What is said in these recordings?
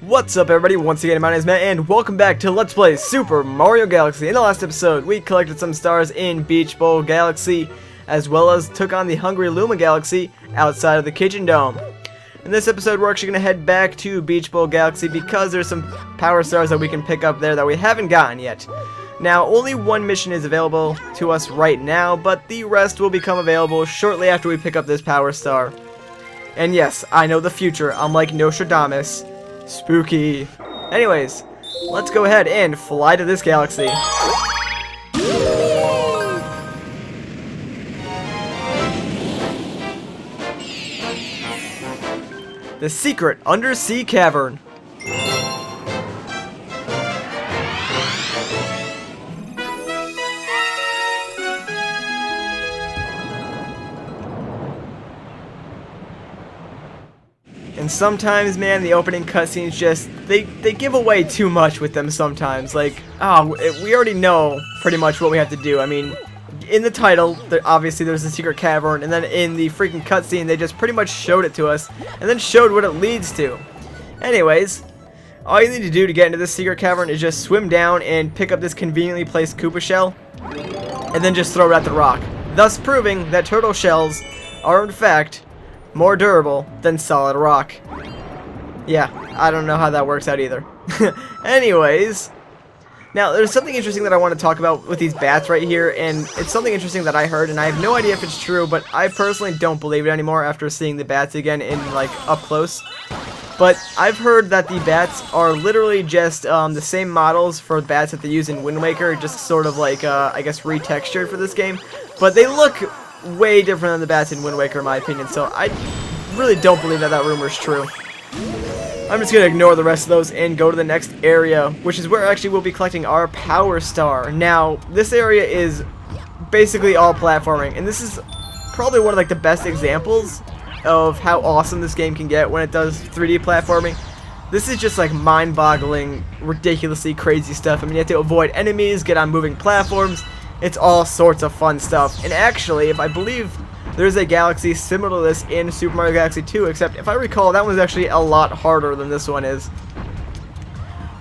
What's up everybody, once again my name is Matt and welcome back to Let's Play Super Mario Galaxy. In the last episode we collected some stars in Beach Bowl Galaxy as well as took on the Hungry Luma Galaxy outside of the Kitchen Dome. In this episode we're actually going to head back to Beach Bowl Galaxy because there's some power stars that we can pick up there that we haven't gotten yet. Now only one mission is available to us right now, but the rest will become available shortly after we pick up this power star. And yes, I know the future, I'm like Nostradamus. Spooky. Anyways, let's go ahead and fly to this galaxy. The secret undersea cavern. And sometimes, man, the opening cutscenes just, they give away too much with them sometimes. Like, we already know pretty much what we have to do. I mean, in the title, obviously there's a secret cavern, and then in the freaking cutscene, they just pretty much showed it to us, and then showed what it leads to. Anyways, all you need to do to get into this secret cavern is just swim down and pick up this conveniently placed Koopa shell, and then just throw it at the rock, thus proving that turtle shells are in fact more durable than solid rock. Yeah, I don't know how that works out either. Anyways, now there's something interesting that I want to talk about with these bats right here, and it's something interesting that I heard, and I have no idea if it's true, but I personally don't believe it anymore after seeing the bats again in, like, up close. But I've heard that the bats are literally just the same models for bats that they use in Wind Waker, just sort of like, I guess, retextured for this game. But they look way different than the bats in Wind Waker in my opinion, so I really don't believe that that rumor is true. I'm just going to ignore the rest of those and go to the next area, which is where actually we'll be collecting our power star. Now, this area is basically all platforming, and this is probably one of like the best examples of how awesome this game can get when it does 3D platforming. This is just like mind-boggling, ridiculously crazy stuff. I mean, you have to avoid enemies, get on moving platforms. It's all sorts of fun stuff. And actually, if I believe there's a galaxy similar to this in Super Mario Galaxy 2, except if I recall, that one's actually a lot harder than this one is.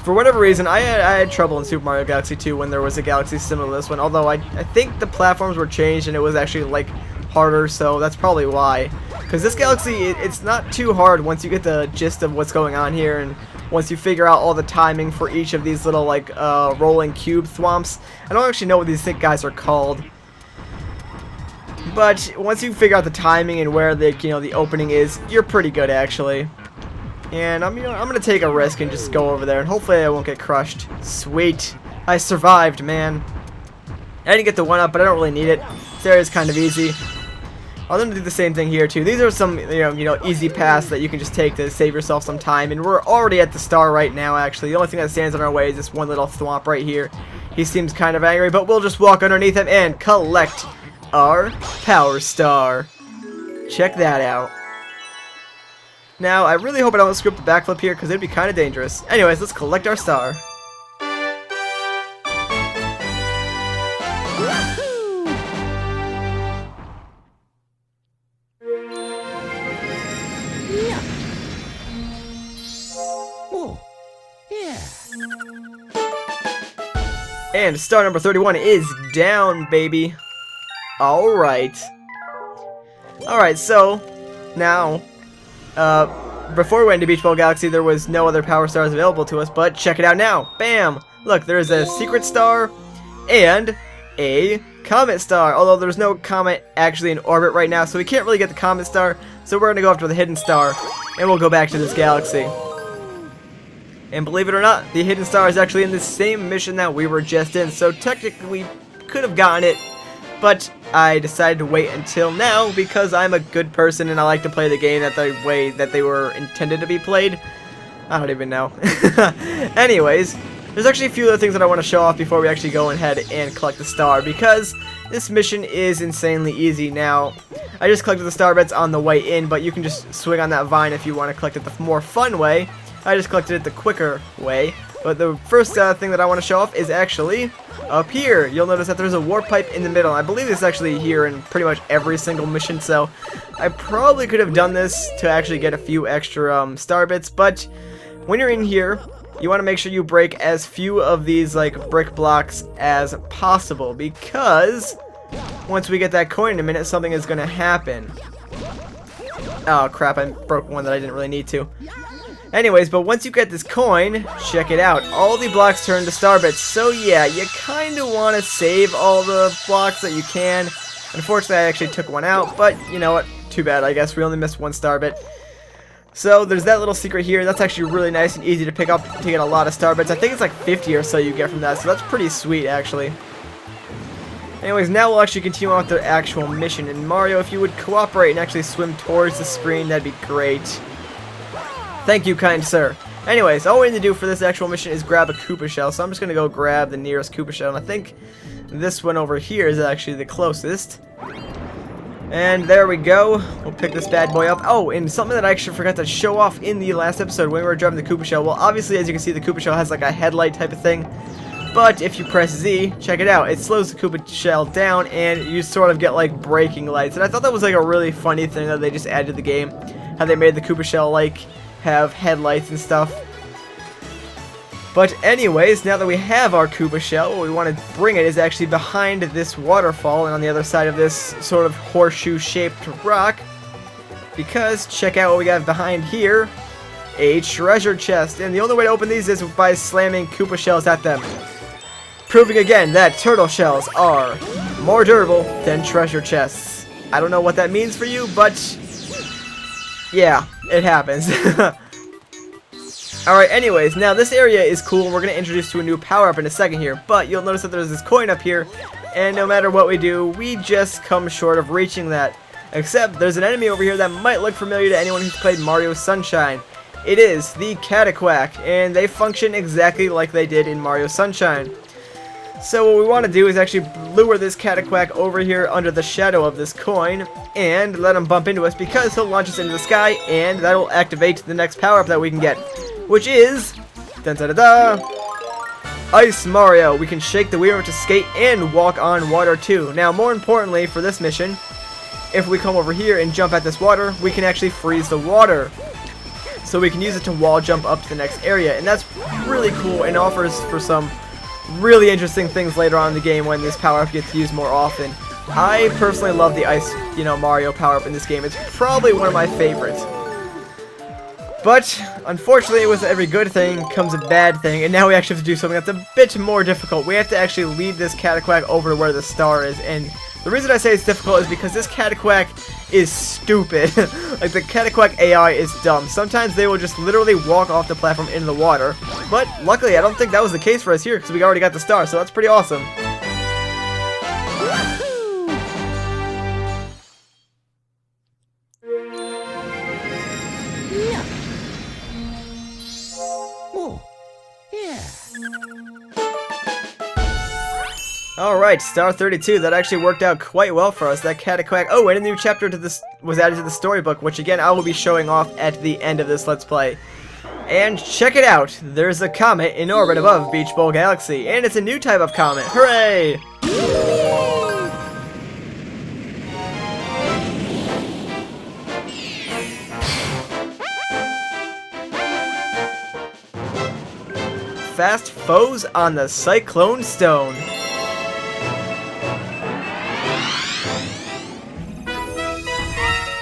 For whatever reason, I had trouble in Super Mario Galaxy 2 when there was a galaxy similar to this one, although I think the platforms were changed and it was actually like harder, so that's probably why. Because this galaxy, it's not too hard once you get the gist of what's going on here, and once you figure out all the timing for each of these little like rolling cube thwomps. I don't actually know what these thick guys are called, but once you figure out the timing and where the the opening is, you're pretty good actually. And I'm gonna take a risk and just go over there, and hopefully I won't get crushed. Sweet, I survived, man. I didn't get the 1-up, but I don't really need it. This area's kind of easy. I'm gonna do the same thing here too. These are some easy paths that you can just take to save yourself some time, and we're already at the star right now. Actually, the only thing that stands in our way is this one little thwomp right here. He seems kind of angry, but we'll just walk underneath him and collect our power star. Check that out. Now I really hope I don't screw up the backflip here because it'd be kind of dangerous. Anyways, let's collect our star. And star number 31 is down, baby. Alright. Alright, so now, before we went into Beach Bowl Galaxy, there was no other power stars available to us, but check it out now. Bam! Look, there's a secret star and a comet star. Although there's no comet actually in orbit right now, so we can't really get the comet star. So we're going to go after the hidden star, and we'll go back to this galaxy. And believe it or not, the hidden star is actually in the same mission that we were just in, so technically we could have gotten it, but I decided to wait until now because I'm a good person and I like to play the game the way that they were intended to be played. I don't even know. Anyways, there's actually a few other things that I want to show off before we actually go ahead and collect the star, because this mission is insanely easy. Now, I just collected the star bits on the way in, but you can just swing on that vine if you want to collect it the more fun way. I just collected it the quicker way, but the first thing that I want to show off is actually up here. You'll notice that there's a warp pipe in the middle. I believe it's actually here in pretty much every single mission, so I probably could have done this to actually get a few extra star bits, but when you're in here, you want to make sure you break as few of these like brick blocks as possible, because once we get that coin in a minute, something is going to happen. Oh crap, I broke one that I didn't really need to. Anyways, but once you get this coin, check it out. All the blocks turn to star bits. So yeah, you kind of want to save all the blocks that you can. Unfortunately, I actually took one out, but you know what? Too bad, I guess. We only missed one star bit. So there's that little secret here. That's actually really nice and easy to pick up to get a lot of star bits. I think it's like 50 or so you get from that, so that's pretty sweet actually. Anyways, now we'll actually continue on with the actual mission. And Mario, if you would cooperate and actually swim towards the screen, that'd be great. Thank you, kind sir. Anyways, all we need to do for this actual mission is grab a Koopa shell. So I'm just going to go grab the nearest Koopa shell. And I think this one over here is actually the closest. And there we go. We'll pick this bad boy up. Oh, and something that I actually forgot to show off in the last episode when we were driving the Koopa shell. Well, obviously, as you can see, the Koopa shell has like a headlight type of thing. But if you press Z, check it out. It slows the Koopa shell down, and you sort of get like braking lights. And I thought that was like a really funny thing that they just added to the game. How they made the Koopa shell like have headlights and stuff. But anyways, now that we have our Koopa shell, what we want to bring it is actually behind this waterfall and on the other side of this sort of horseshoe-shaped rock. Because check out what we got behind here. A treasure chest. And the only way to open these is by slamming Koopa shells at them. Proving again that turtle shells are more durable than treasure chests. I don't know what that means for you, but yeah, it happens. Alright, anyways, now this area is cool, and we're going to introduce to a new power-up in a second here, but you'll notice that there's this coin up here, and no matter what we do, we just come short of reaching that. Except, there's an enemy over here that might look familiar to anyone who's played Mario Sunshine. It is the Cataquack, and they function exactly like they did in Mario Sunshine. So what we want to do is actually lure this Cataquack over here under the shadow of this coin and let him bump into us, because he'll launch us into the sky, and that will activate the next power-up that we can get, which is Ice Mario. We can shake the Wii remote to skate and walk on water too. Now, more importantly for this mission, if we come over here and jump at this water, we can actually freeze the water. So we can use it to wall jump up to the next area, and that's really cool and offers for some really interesting things later on in the game when this power-up gets used more often. I personally love the Ice, Mario power-up in this game. It's probably one of my favorites. But, unfortunately, with every good thing comes a bad thing, and now we actually have to do something that's a bit more difficult. We have to actually lead this Cataquack over to where the star is, and the reason I say it's difficult is because this Cataquack is stupid. Like, the Cataquack AI is dumb. Sometimes they will just literally walk off the platform into the water, but luckily I don't think that was the case for us here, because we already got the star, so that's pretty awesome. Alright, star 32, that actually worked out quite well for us, that Cataquack. Oh, and a new chapter to this was added to the storybook, which again I will be showing off at the end of this Let's Play. And check it out, there's a comet in orbit above Beach Bowl Galaxy, and it's a new type of comet. Hooray! Fast foes on the Cyclone Stone.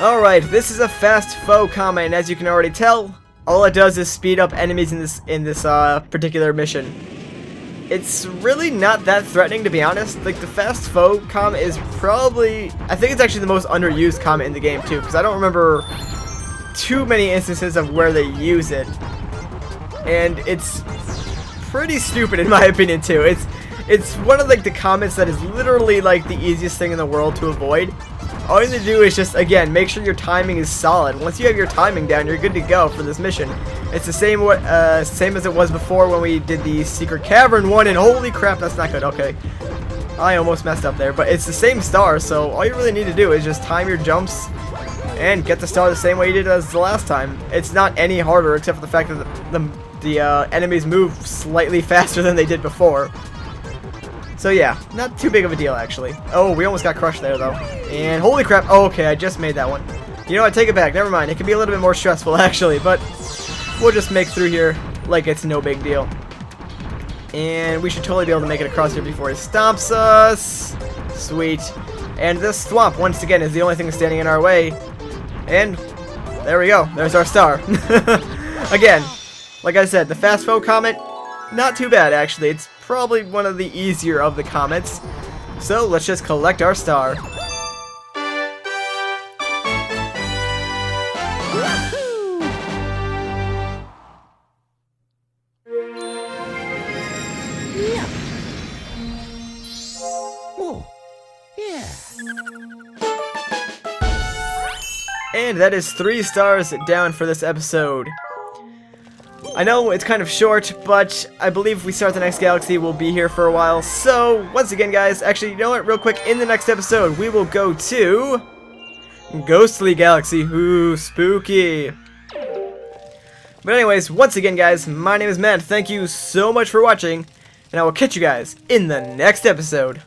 Alright, this is a fast foe comet, and as you can already tell, all it does is speed up enemies in this particular mission. It's really not that threatening, to be honest. Like, the fast foe comet is probably, I think it's actually the most underused comet in the game too, because I don't remember too many instances of where they use it. And it's pretty stupid in my opinion too. It's one of like the comets that is literally like the easiest thing in the world to avoid. All you need to do is just, again, make sure your timing is solid. Once you have your timing down, you're good to go for this mission. It's the same as it was before when we did the secret cavern one, and holy crap, that's not good. Okay, I almost messed up there, but it's the same star, so all you really need to do is just time your jumps and get the star the same way you did as the last time. It's not any harder, except for the fact that the enemies move slightly faster than they did before. So yeah, not too big of a deal actually. Oh, we almost got crushed there though. And holy crap, oh, okay, I just made that one. You know what, take it back, never mind. It can be a little bit more stressful actually, but we'll just make through here like it's no big deal. And we should totally be able to make it across here before he stomps us. Sweet. And this swamp, once again, is the only thing standing in our way. And there we go. There's our star. Again, like I said, the Fast Foe Comet, not too bad, actually. It's probably one of the easier of the comets. So let's just collect our star. And that is 3 stars down for this episode. I know it's kind of short, but I believe if we start the next galaxy, we'll be here for a while. So, once again, guys, actually, you know what? Real quick, in the next episode, we will go to Ghostly Galaxy. Ooh, spooky. But anyways, once again, guys, my name is Matt. Thank you so much for watching, and I will catch you guys in the next episode.